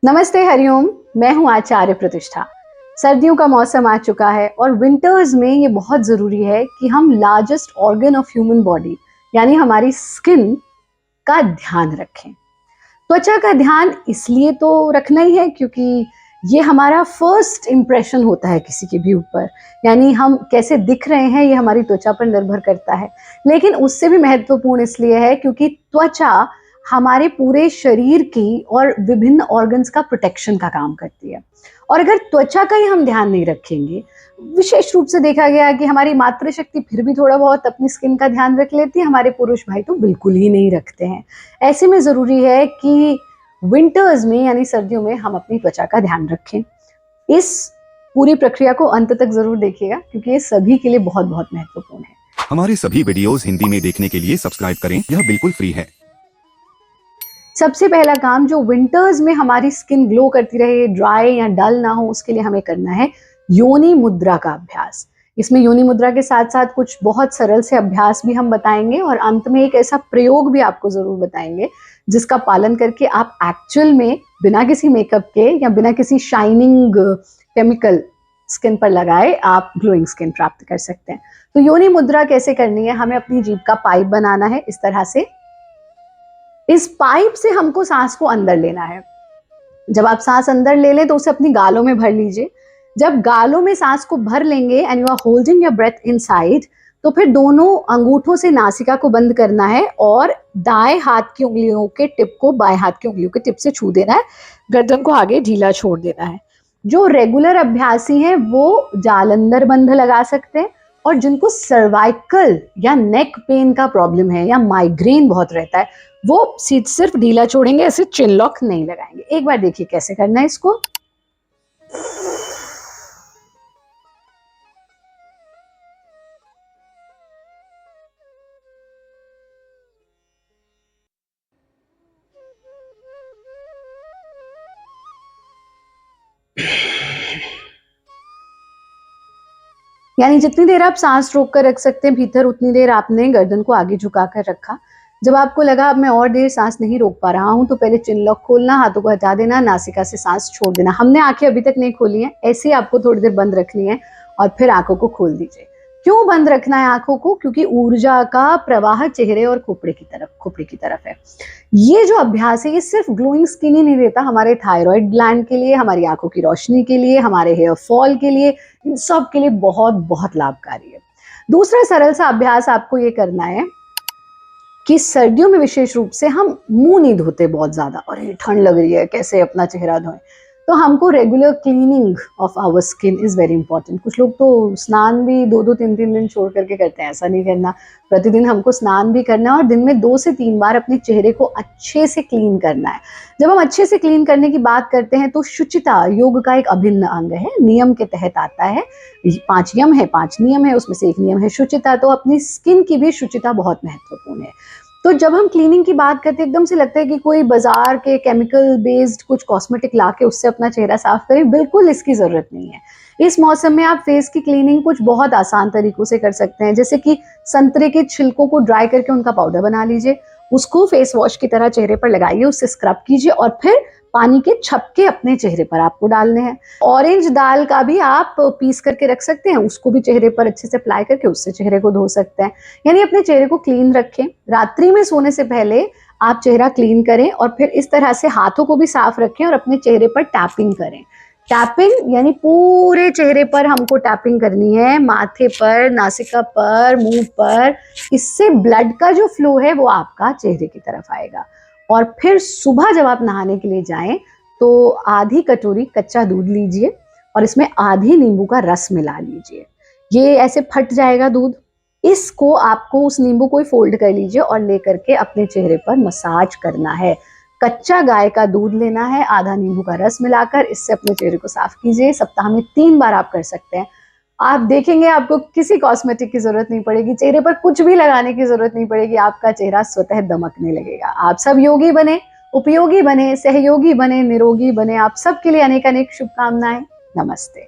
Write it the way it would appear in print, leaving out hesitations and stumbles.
नमस्ते, हरिओम। मैं हूं आचार्य प्रतिष्ठा। सर्दियों का मौसम आ चुका है और विंटर्स में ये बहुत ज़रूरी है कि हम largest organ of human body यानी हमारी स्किन का ध्यान रखें। त्वचा का ध्यान इसलिए तो रखना ही है क्योंकि ये हमारा फर्स्ट इम्प्रेशन होता है किसी के भी ऊपर, यानी हम कैसे दिख रहे हैं ये हमारी त्वचा पर निर्भर करता है। लेकिन उससे भी महत्वपूर्ण इसलिए है क्योंकि त्वचा हमारे पूरे शरीर की और विभिन्न ऑर्गन्स का प्रोटेक्शन का काम करती है। और अगर त्वचा का ही हम ध्यान नहीं रखेंगे, विशेष रूप से देखा गया है कि हमारी मातृशक्ति फिर भी थोड़ा बहुत अपनी स्किन का ध्यान रख लेती है, हमारे पुरुष भाई तो बिल्कुल ही नहीं रखते हैं। ऐसे में ज़रूरी है कि विंटर्स में यानी सर्दियों में हम अपनी त्वचा का ध्यान रखें। इस पूरी प्रक्रिया को अंत तक ज़रूर देखिएगा क्योंकि ये सभी के लिए बहुत बहुत महत्वपूर्ण है। हमारे सभी वीडियोस हिंदी में देखने के लिए सब्सक्राइब करें, यह बिल्कुल फ्री है। सबसे पहला काम जो विंटर्स में हमारी स्किन ग्लो करती रहे, ड्राई या डल ना हो, उसके लिए हमें करना है योनि मुद्रा का अभ्यास। इसमें योनि मुद्रा के साथ साथ कुछ बहुत सरल से अभ्यास भी हम बताएंगे और अंत में एक ऐसा प्रयोग भी आपको जरूर बताएंगे जिसका पालन करके आप एक्चुअल में बिना किसी मेकअप के या बिना किसी शाइनिंग केमिकल स्किन पर लगाए आप ग्लोइंग स्किन प्राप्त कर सकते हैं। तो योनि मुद्रा कैसे करनी है? हमें अपनी जीभ का पाइप बनाना है इस तरह से। इस पाइप से हमको सांस को अंदर लेना है। जब आप सांस अंदर ले लें तो उसे अपनी गालों में भर लीजिए। जब गालों में सांस को भर लेंगे and you are holding your breath inside, तो फिर दोनों अंगूठों से नासिका को बंद करना है और दाएं हाथ की उंगलियों के टिप को बाएं हाथ की उंगलियों के टिप से छू देना है। गर्दन को आगे ढीला छोड़ देना है। जो रेगुलर अभ्यासी हैं वो जालंधर बंध लगा सकते हैं, और जिनको सर्वाइकल या नेक पेन का प्रॉब्लम है या माइग्रेन बहुत रहता है वो सिर्फ ढीला छोड़ेंगे, ऐसे चिन लॉक नहीं लगाएंगे। एक बार देखिए कैसे करना है इसको। यानी जितनी देर आप सांस रोक कर रख सकते हैं भीतर, उतनी देर आपने गर्दन को आगे झुकाकर रखा। जब आपको लगा अब मैं और देर सांस नहीं रोक पा रहा हूं तो पहले चिन लॉक खोलना, हाथों को हटा देना, नासिका से सांस छोड़ देना। हमने आंखें अभी तक नहीं खोली हैं, ऐसे ही आपको थोड़ी देर बंद रखनी है और फिर आंखों को खोल दीजिए। क्यों बंद रखना है आंखों को? क्योंकि ऊर्जा का प्रवाह चेहरे और खोपड़ी की तरफ है। ये जो अभ्यास है ये सिर्फ ग्लोइंग स्किन ही नहीं देता, हमारे थायराइड ग्लैंड के लिए, हमारी आंखों की रोशनी के लिए, हमारे हेयर फॉल के लिए, इन सब के लिए बहुत बहुत लाभकारी है। दूसरा सरल सा अभ्यास आपको ये करना है कि सर्दियों में विशेष रूप से हम मुंह नहीं धोते बहुत ज्यादा, और ये ठंड लग रही है कैसे अपना चेहरा धोएं, तो हमको regular cleaning of our skin is very important. कुछ लोग तो स्नान भी 2-2 3-3 दिन छोड़ करके करते हैं, ऐसा नहीं करना। प्रतिदिन हमको स्नान भी करना है और दिन में 2 से 3 बार अपने चेहरे को अच्छे से क्लीन करना है। जब हम अच्छे से क्लीन करने की बात करते हैं तो शुचिता योग का एक अभिन्न अंग है, नियम के तहत आता है। 5 यम है, 5 नियम है, उसमें से एक नियम है शुचिता। तो अपनी स्किन की भी शुचिता बहुत महत्वपूर्ण है। तो जब हम क्लीनिंग की बात करते हैं एकदम से लगता है कि कोई बाजार के केमिकल बेस्ड कुछ कॉस्मेटिक लाके उससे अपना चेहरा साफ करें, बिल्कुल इसकी जरूरत नहीं है। इस मौसम में आप फेस की क्लीनिंग कुछ बहुत आसान तरीकों से कर सकते हैं, जैसे कि संतरे के छिलकों को ड्राई करके उनका पाउडर बना लीजिए, उसको फेस वॉश की तरह चेहरे पर लगाइए, उससे स्क्रब कीजिए और फिर पानी के छपके अपने चेहरे पर आपको डालने हैं। ऑरेंज दाल का भी आप पीस करके रख सकते हैं, उसको भी चेहरे पर अच्छे से अप्लाई करके उससे चेहरे को धो सकते हैं। यानी अपने चेहरे को क्लीन रखें। रात्रि में सोने से पहले आप चेहरा क्लीन करें और फिर इस तरह से हाथों को भी साफ रखें और अपने चेहरे पर टैपिंग करें। टैपिंग यानी पूरे चेहरे पर हमको टैपिंग करनी है, माथे पर, नासिका पर, मुंह पर। इससे ब्लड का जो फ्लो है वो आपका चेहरे की तरफ आएगा। और फिर सुबह जब आप नहाने के लिए जाएं तो आधी कटोरी कच्चा दूध लीजिए और इसमें आधी नींबू का रस मिला लीजिए। ये ऐसे फट जाएगा दूध, इसको आपको उस नींबू को ही फोल्ड कर लीजिए और लेकर के अपने चेहरे पर मसाज करना है। कच्चा गाय का दूध लेना है, आधा नींबू का रस मिलाकर इससे अपने चेहरे को साफ कीजिए। सप्ताह में 3 बार आप कर सकते हैं। आप देखेंगे आपको किसी कॉस्मेटिक की जरूरत नहीं पड़ेगी, चेहरे पर कुछ भी लगाने की जरूरत नहीं पड़ेगी, आपका चेहरा स्वतः दमकने लगेगा। आप सब योगी बने, उपयोगी बने, सहयोगी बने, निरोगी बने। आप सबके लिए अनेक अनेक शुभकामनाएं। नमस्ते।